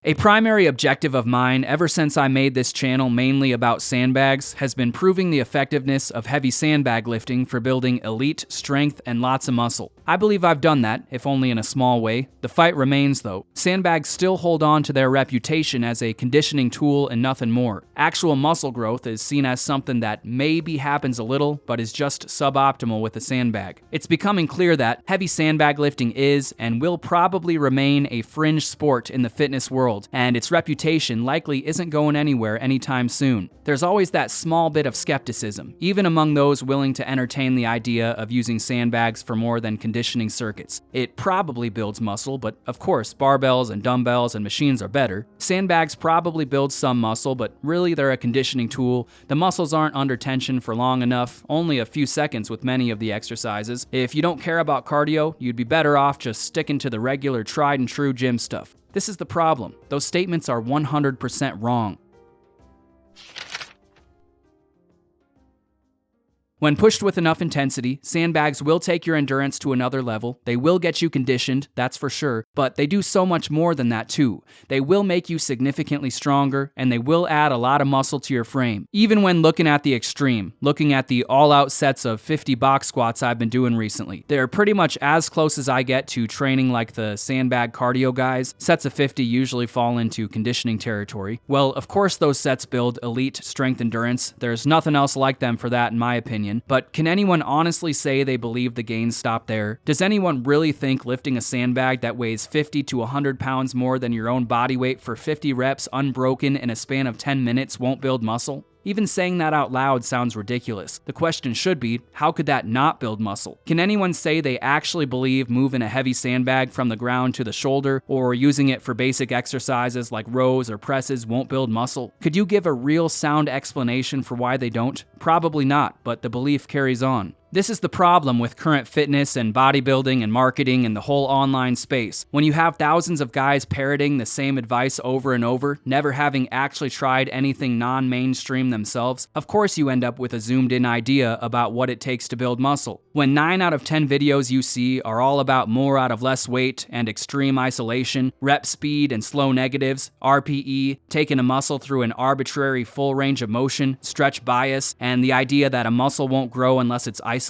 A primary objective of mine ever since I made this channel mainly about sandbags has been proving the effectiveness of heavy sandbag lifting for building elite strength and lots of muscle. I believe I've done that, if only in a small way. The fight remains though. Sandbags still hold on to their reputation as a conditioning tool and nothing more. Actual muscle growth is seen as something that maybe happens a little, but is just suboptimal with a sandbag. It's becoming clear that heavy sandbag lifting is and will probably remain a fringe sport in the fitness world, and its reputation likely isn't going anywhere anytime soon. There's always that small bit of skepticism, even among those willing to entertain the idea of using sandbags for more than conditioning circuits. It probably builds muscle, but of course barbells and dumbbells and machines are better. Sandbags probably build some muscle, but really they're a conditioning tool. The muscles aren't under tension for long enough, only a few seconds with many of the exercises. If you don't care about cardio, you'd be better off just sticking to the regular tried and true gym stuff. This is the problem. Those statements are 100% wrong. When pushed with enough intensity, sandbags will take your endurance to another level. They will get you conditioned, that's for sure, but they do so much more than that too. They will make you significantly stronger, and they will add a lot of muscle to your frame. Even when looking at the extreme, looking at the all-out sets of 50 box squats I've been doing recently, they're pretty much as close as I get to training like the sandbag cardio guys. Sets of 50 usually fall into conditioning territory. Well, of course those sets build elite strength endurance. There's nothing else like them for that in my opinion. But can anyone honestly say they believe the gains stop there? Does anyone really think lifting a sandbag that weighs 50 to 100 pounds more than your own body weight for 50 reps unbroken in a span of 10 minutes won't build muscle? Even saying that out loud sounds ridiculous. The question should be, how could that not build muscle? Can anyone say they actually believe moving a heavy sandbag from the ground to the shoulder or using it for basic exercises like rows or presses won't build muscle? Could you give a real sound explanation for why they don't? Probably not, but the belief carries on. This is the problem with current fitness and bodybuilding and marketing and the whole online space. When you have thousands of guys parroting the same advice over and over, never having actually tried anything non-mainstream themselves, of course you end up with a zoomed-in idea about what it takes to build muscle. When 9 out of 10 videos you see are all about more out of less weight and extreme isolation, rep speed and slow negatives, RPE, taking a muscle through an arbitrary full range of motion, stretch bias, and the idea that a muscle won't grow unless it's isolated.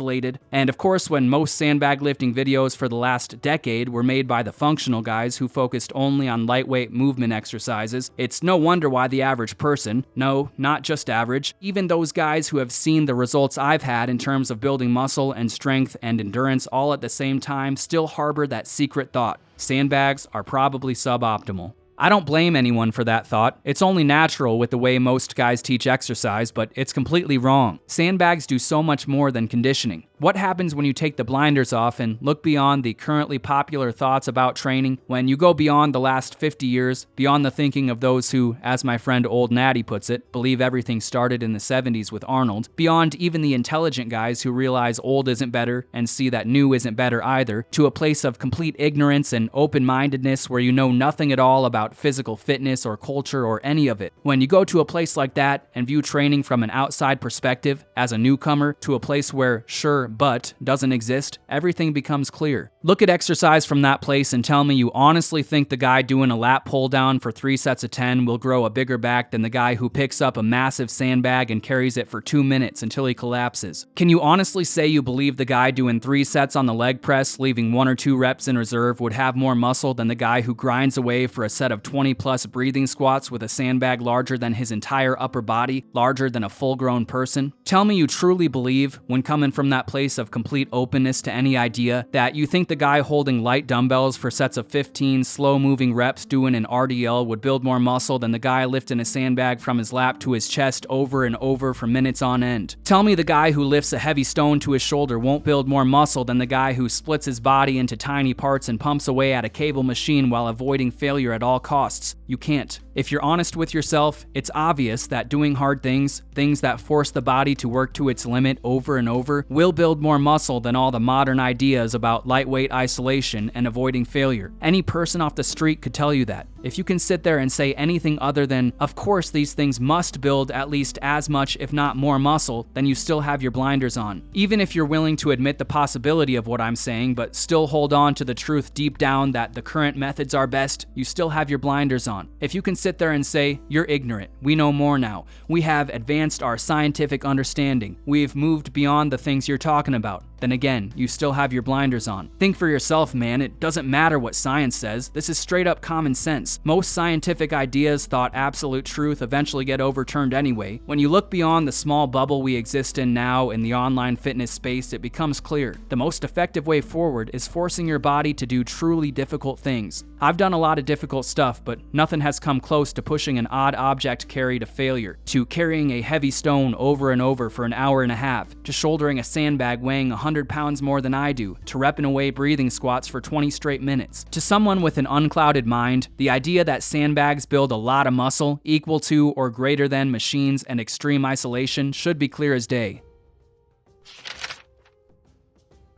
And of course, when most sandbag lifting videos for the last decade were made by the functional guys who focused only on lightweight movement exercises, it's no wonder why the average person, no, not just average, even those guys who have seen the results I've had in terms of building muscle and strength and endurance all at the same time, still harbor that secret thought: sandbags are probably suboptimal. I don't blame anyone for that thought. It's only natural with the way most guys teach exercise, but it's completely wrong. Sandbags do so much more than conditioning. What happens when you take the blinders off and look beyond the currently popular thoughts about training, when you go beyond the last 50 years, beyond the thinking of those who, as my friend Old Natty puts it, believe everything started in the 70s with Arnold, beyond even the intelligent guys who realize old isn't better and see that new isn't better either, to a place of complete ignorance and open-mindedness where you know nothing at all about physical fitness or culture or any of it. When you go to a place like that and view training from an outside perspective, as a newcomer, to a place where, sure, but doesn't exist, everything becomes clear. Look at exercise from that place and tell me you honestly think the guy doing a lat pull down for 3 sets of 10 will grow a bigger back than the guy who picks up a massive sandbag and carries it for 2 minutes until he collapses. Can you honestly say you believe the guy doing 3 sets on the leg press, leaving 1 or 2 reps in reserve, would have more muscle than the guy who grinds away for a set of 20 plus breathing squats with a sandbag larger than his entire upper body, larger than a full-grown person? Tell me you truly believe, when coming from that place of complete openness to any idea, that you think the guy holding light dumbbells for sets of 15 slow-moving reps doing an RDL would build more muscle than the guy lifting a sandbag from his lap to his chest over and over for minutes on end. Tell me the guy who lifts a heavy stone to his shoulder won't build more muscle than the guy who splits his body into tiny parts and pumps away at a cable machine while avoiding failure at all costs. You can't. If you're honest with yourself, it's obvious that doing hard things, things that force the body to work to its limit over and over, will build more muscle than all the modern ideas about lightweight isolation and avoiding failure. Any person off the street could tell you that. If you can sit there and say anything other than, of course these things must build at least as much if not more muscle, then you still have your blinders on. Even if you're willing to admit the possibility of what I'm saying, but still hold on to the truth deep down that the current methods are best, you still have your blinders on. If you can sit there and say, you're ignorant, we know more now, we have advanced our scientific understanding, we've moved beyond the things you're talking about, then again, you still have your blinders on. Think for yourself, man. It doesn't matter what science says. This is straight up common sense. Most scientific ideas thought absolute truth eventually get overturned anyway. When you look beyond the small bubble we exist in now in the online fitness space, it becomes clear. The most effective way forward is forcing your body to do truly difficult things. I've done a lot of difficult stuff, but nothing has come close to pushing an odd object carry to failure, to carrying a heavy stone over and over for an hour and a half, to shouldering a sandbag weighing 100 pounds more than I do, to repping away breathing squats for 20 straight minutes. To someone with an unclouded mind, the idea that sandbags build a lot of muscle, equal to or greater than machines and extreme isolation, should be clear as day.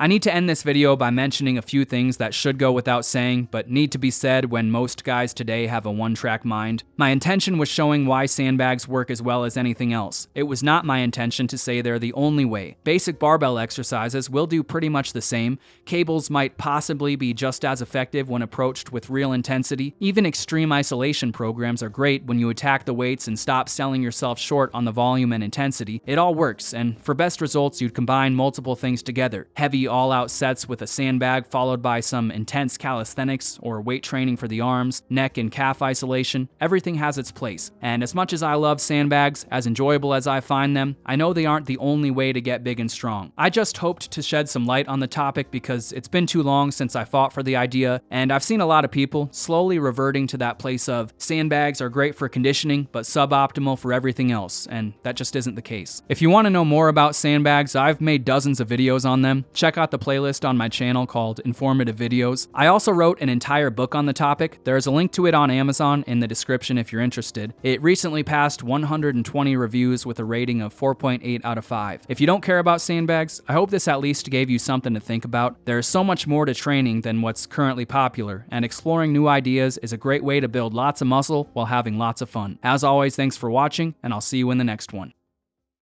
I need to end this video by mentioning a few things that should go without saying, but need to be said when most guys today have a one-track mind. My intention was showing why sandbags work as well as anything else. It was not my intention to say they're the only way. Basic barbell exercises will do pretty much the same. Cables might possibly be just as effective when approached with real intensity. Even extreme isolation programs are great when you attack the weights and stop selling yourself short on the volume and intensity. It all works, and for best results, you'd combine multiple things together. Heavy all-out sets with a sandbag followed by some intense calisthenics or weight training for the arms, neck and calf isolation. Everything has its place, and as much as I love sandbags, as enjoyable as I find them, I know they aren't the only way to get big and strong. I just hoped to shed some light on the topic because it's been too long since I fought for the idea, and I've seen a lot of people slowly reverting to that place of sandbags are great for conditioning but suboptimal for everything else, and that just isn't the case. If you want to know more about sandbags, I've made dozens of videos on them. Check out the playlist on my channel called Informative Videos. I also wrote an entire book on the topic. There's a link to it on Amazon in the description if you're interested. It recently passed 120 reviews with a rating of 4.8 out of 5. If you don't care about sandbags, I hope this at least gave you something to think about. There's so much more to training than what's currently popular, and exploring new ideas is a great way to build lots of muscle while having lots of fun. As always, thanks for watching, and I'll see you in the next one.